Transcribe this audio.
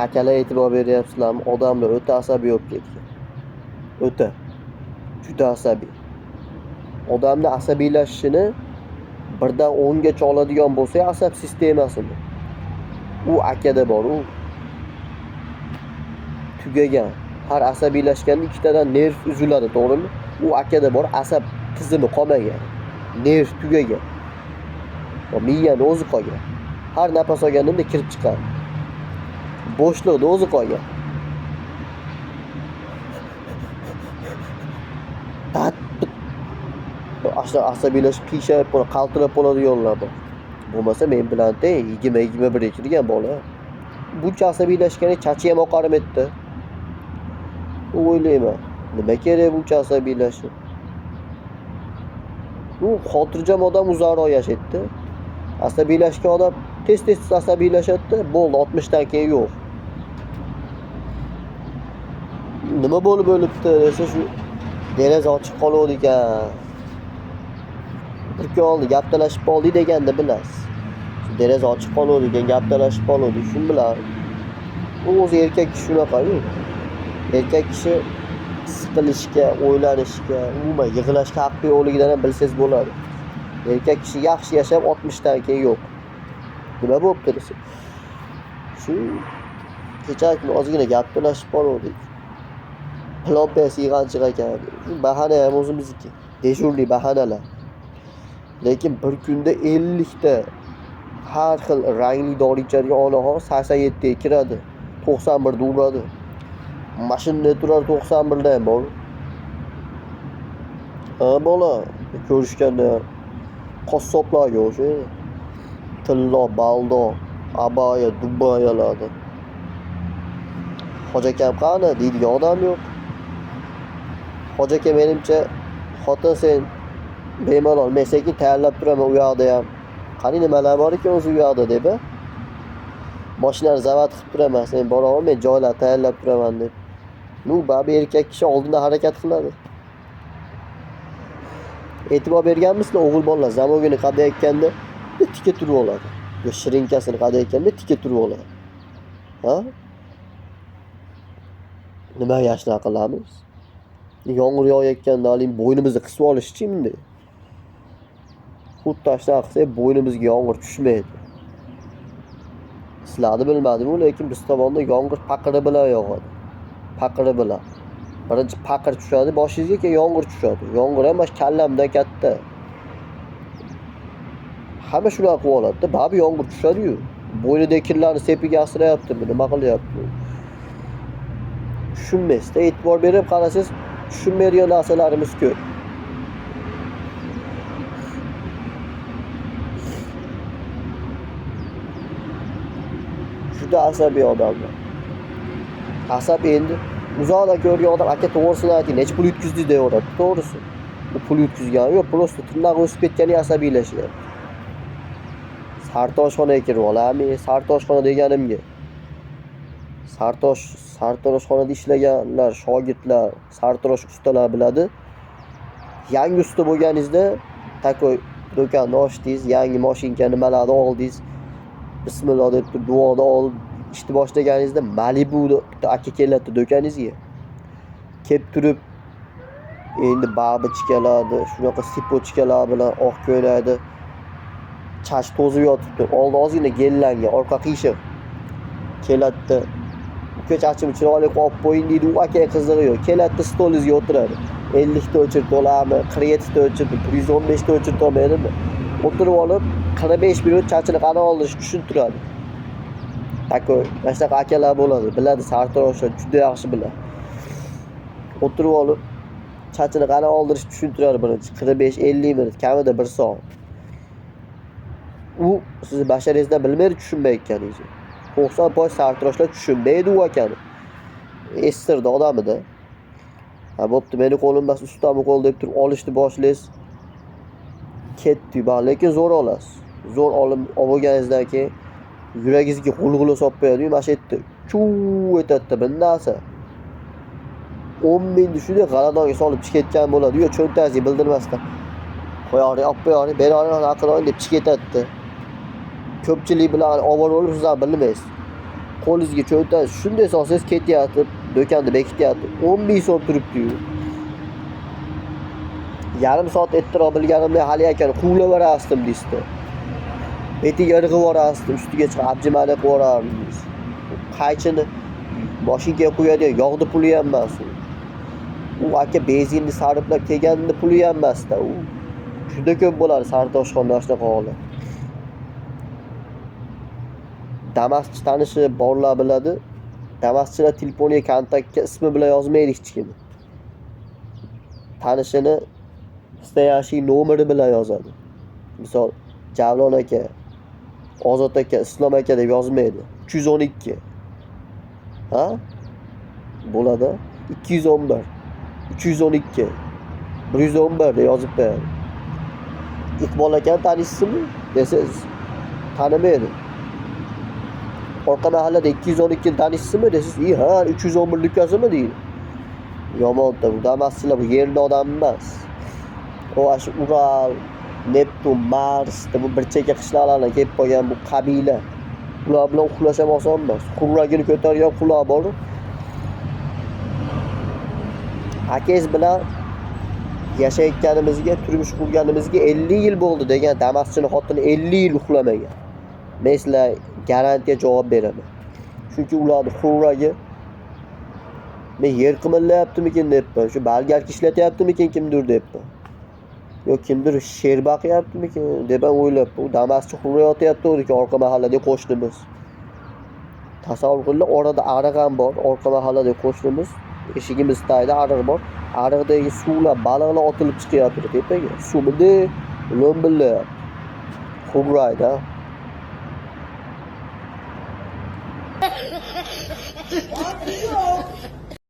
Akalar e'tibor beryapsizlarmi? Odamlar o'ta asabiy bo'lib ketgan. O'ta. Juda asabiy. Odamning asabiylashishini 1dan 10 gacha oladigan bo'lsa, asab sistemasini. U akada bor, u tugagan. Har asabiylashganda ikkitadan nerv uziladi, to'g'rimi? U akada bor, asab tizimi qolmagan. Nerv tugagan. Va miyani o'zi qolgan. Har nafas olganimda kirib chiqadi. Bo'shliqda o'zi qolgan. Ashla asabiylashib, qiyshayib, qaltirab bo'ladiganlar bor. Bo'lmasa men bilan teng 20-21 yashar bola. Buncha asabiylashgani chachi ham oqarmaydi. O'ylayman, nima kerak buncha asabiylashib? U xotirjam odam uzoqroq yashaydi. Asabiylashgan odam tez-tez asabiylashadi, bo'ldi 60 dan keyin yo'q. Nima bo'lib o'libdi desa, shu deraza ochiq qoluvdi ekan. Bir kun oldi gap talashib qoldik deganda bilasiz. Shu deraza ochiq qoluvdi ekan, gap talashib qoluvdik, shuni bilan. U o'zi erkak kishi shunaqa-ku. Erkak kishi siqilishga, o'ylanishga, umuman yig'lashga haqqi yo'qligidan ham bilsangiz bo'ladi. Erkak kishi yaxshi yashab 60 dan keyin yo'q. Nima bo'libdi desa? Shu kechagi kuni ozgina gap talashib qoluvdik. Lopes yig'anchiq ekan. Shu bahana ham o'zimizniki. Dejurli bahanalar. Lekin bir kunda 50 ta har xil rangli dori ichadigan onaxon 87 ga kiradi. 91 da uradi. Mashinada turar 91 da ham bor. Bola ko'rishganda qassoblarga o'xshaydi. Tillo, baldo, abaya, dubayalardi. Hojakam qani deydigan odam yo'q. Hojaka menimcha xotin sen bemalol men sekin tayyorlab turaman u yoqda ham. Qani nimalar bor ekan o'zi u yoqda deb. Mashinani zavat qilib turaman, sen boraver, men joylar tayyorlab turaman deb. Nu babi erkak kishi oldinda harakat qiladi. E'tibor berganmisizlar o'g'il bolalar zamogini qadayotganda tikka turib oladi. Yo shirinkasini qadayotganda tikka turib oladi. Ha? Nima yashna qilamiz? Yomg'ir yog'ayotganda oling bo'ynimizni qisib olishchi endi. Xuddi ashna qilsak bo'ynimizga yomg'ir tushmaydi. Sizlarni bilmadim, lekin biz tomonda yomg'ir paqiri bilan yog'adi. Paqiri bilan. Birinchi paqir tushadi, boshingizga keyin yomg'ir tushadi. Yomg'ir ham kallamdan katta. Hamma shunaqa qilib oladi-da, babi yomg'ir tushadi-yu. Bo'ynidagi kirlarni sepiga asrayaptimi, nima qilyapti? Tushunmaysiz-da, e'tibor berib qarasangiz, tushunmaydigan narsalarimiz ko'p. Juda asabiy odamlar. Asab endi uzoqdan ko'rgan odam aka to'g'risini ayting, necha pul yutkizdingiz deyaveradi, to'g'risi. U pul yutkizgani yo'q, prosta tirnoq o'sib ketgani asabiylashyapti. Sartoshxonaga kirib olami, sartoshxona deganimga. Sartoshxonada ishlaganlar, shogirdlar, sartarosh ustalar biladi. Yangi usta bo'lganingizda, takoy do'konni ochdingiz, yangi mashinka nimalarni oldingiz. Bismillah deb duoda olib ishni boshlaganingizda Malibu aka keladi do'koningizga. Kelib turib endi babichkalarni, shunaqa sipochkalar bilan oq ko'ylakda chash to'zib yotibdi. Oldi ozgina gellangan, orqa qiyshiq. Keladi. Uka chachim chiroyli qilib qo'ying deydi, u aka qizig'i yo'q. Keladi, stolingizga o'tiradi. 50 ta o'chirt olammi, 47 ta o'chirt, 115 ta o'chirt olmaydimi? O'tirib olib 45 minut chachini qana oldirishni tushuntiradi. Takoy, mana shunaqa akalar bo'ladi, biladi, sartaroshlar juda yaxshi biladi. O'tirib olib chachini qana oldirishni tushuntiradi birinchi 45-50 minut, kamida 1 soat. U sizni basharangizdan bilmaydi, tushunmayotganingizni. 90% sartaroshlar tushunmaydi u akani. Estirdi odamida. Ha bo'pti, meni qo'lim bas, ustamni qo'l deb turib olishni boshlaysiz. Ketdi, lekin zo'r olasiz. Zo'r olib olganingizdan keyin yuragingizga g'ulg'ula solib qo'yadi-yu, mana shu yerda chuv etadi bir narsa. 10 mingni shunday g'aladonga solib chiqayotgan bo'ladi. Yo cho'ntagingizga bildirmasdan. Qo'yori, olib qo'yori, berori, aql deb chiqayotadi. Ko'pchilik bilan ovora bo'lib, siz ham bilmaysiz. qo'lingizga cho'ntasiz shunday solsangiz ketyapti, do'konni bekityapti. 10 ming so'm turibdi-yu. Yarim soat ettira bilganimda hali akani quvlaverasdim deysiz. Betiga irg'ib yuborasdim, ustiga chiqib abjimani qilib yuborardingiz. Qaychini mashinaga qo'yadigan yog'ni puli ham emas u. U aka benzinni sarflab kelganini puli ham emas-da u. Juda ko'p bo'ladi Sardoshxonda shunaqa holat. Damaschi tanishi borlar biladi. Damaschilar telefoniga kontaktga ismi bilan yozmaydi hech kim. Tanishini stoyanshiy nomeri bilan yozadi. Misol Javlon aka, Ozod aka, Islom aka deb yozmaydi. 312. Ha? Bo'ladi. 211, 312, 111 deb yozib qo'yadi. Iqbol akani taniysizmi? Desiz, tanimaydi. Orqa mahallada 212 ni taniysizmi desiz, ha 311 ukasimi deydi. Yomonda bu Damaschilar bu yerli odam emas. O shu Ural, Neptun, Mars bu bir chekka qishloqlardan kelib qolgan bu qabila. Ular bilan uxlash ham oson emas. Qurragini ko'targan quloq bor. Akangiz bilan yashayotganimizga, turmush qurganimizga 50 yil bo'ldi degan Damaschining xotini 50 yil uxlamagan. Men sizlar garantiya javob beraman. Chunki ularning qurragi men yer qimirlayaptimikin debman. Shu balgarki ishlatyaptimikin kimdir debman. Yo'q kimdir sher baqyaptimikin deb ham o'ylabman. U Damaschi qurayotayapti o'diki orqa mahallada qo'shnimiz. Tasavvur qilinglar, orada ariq ham bor. Orqa mahallada qo'shnimiz, eshigimiz tagida ariq bor. Ariqdagi suvlar, baliqlar otilib chiqyapti tepaga. Suvda lo'mbillayapti. Qurayda. Ha ha ha ha!